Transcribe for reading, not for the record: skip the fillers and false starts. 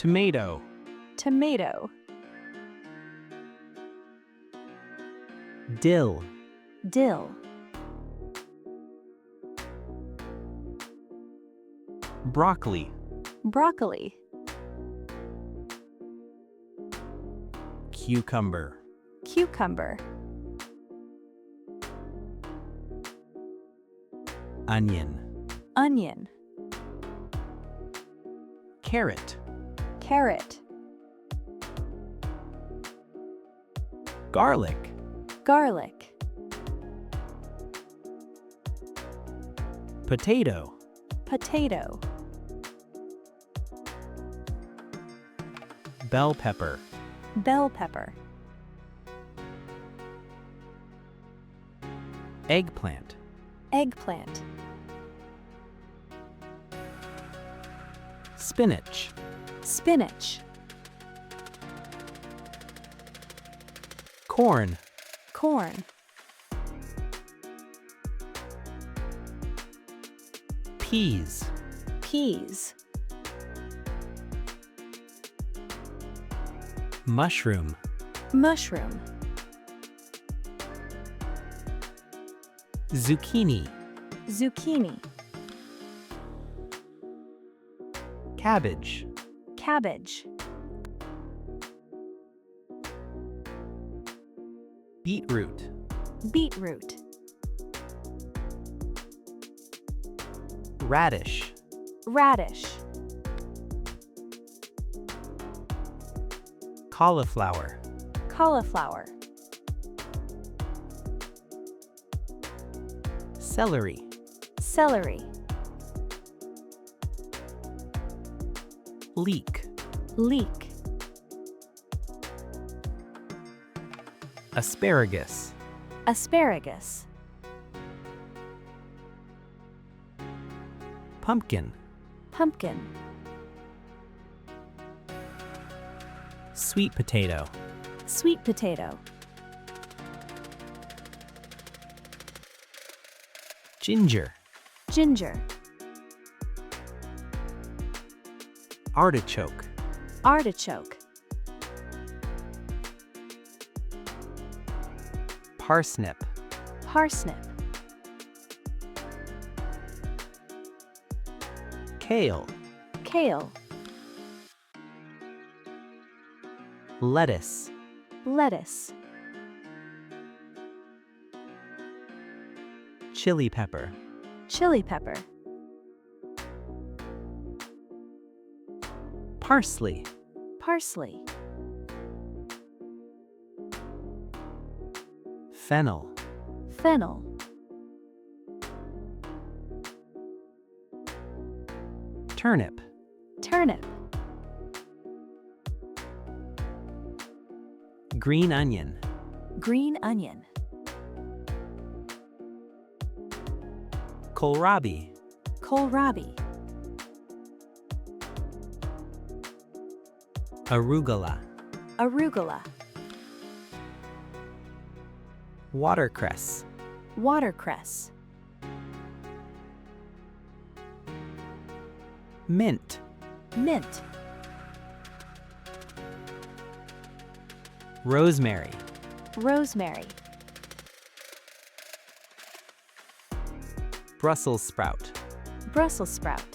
Tomato. Tomato. Dill. Dill. Broccoli. Broccoli. Cucumber. Cucumber. Onion. Onion. Carrot. Carrot. Garlic. Garlic. Potato. Potato. Bell pepper. Bell pepper. Eggplant. Eggplant. Spinach. Spinach. Corn. Corn. Peas. Peas. Mushroom. Mushroom. Zucchini. Zucchini. Cabbage. Cabbage. Beetroot. Beetroot. Radish. Radish. Cauliflower. Cauliflower. Celery. Celery. Leek. Leek. Asparagus. Asparagus. Pumpkin. Pumpkin. Sweet potato. Sweet potato. Ginger. Ginger. Artichoke. Artichoke. Parsnip. Parsnip. Kale. Kale. Lettuce. Lettuce. Chili pepper. Chili pepper. Parsley. Parsley. Fennel. Fennel. Turnip. Turnip. Green onion. Green onion. Kohlrabi. Kohlrabi. Arugula. Arugula. Watercress. Watercress. Mint. Mint. Rosemary. Rosemary. Brussels sprout. Brussels sprout.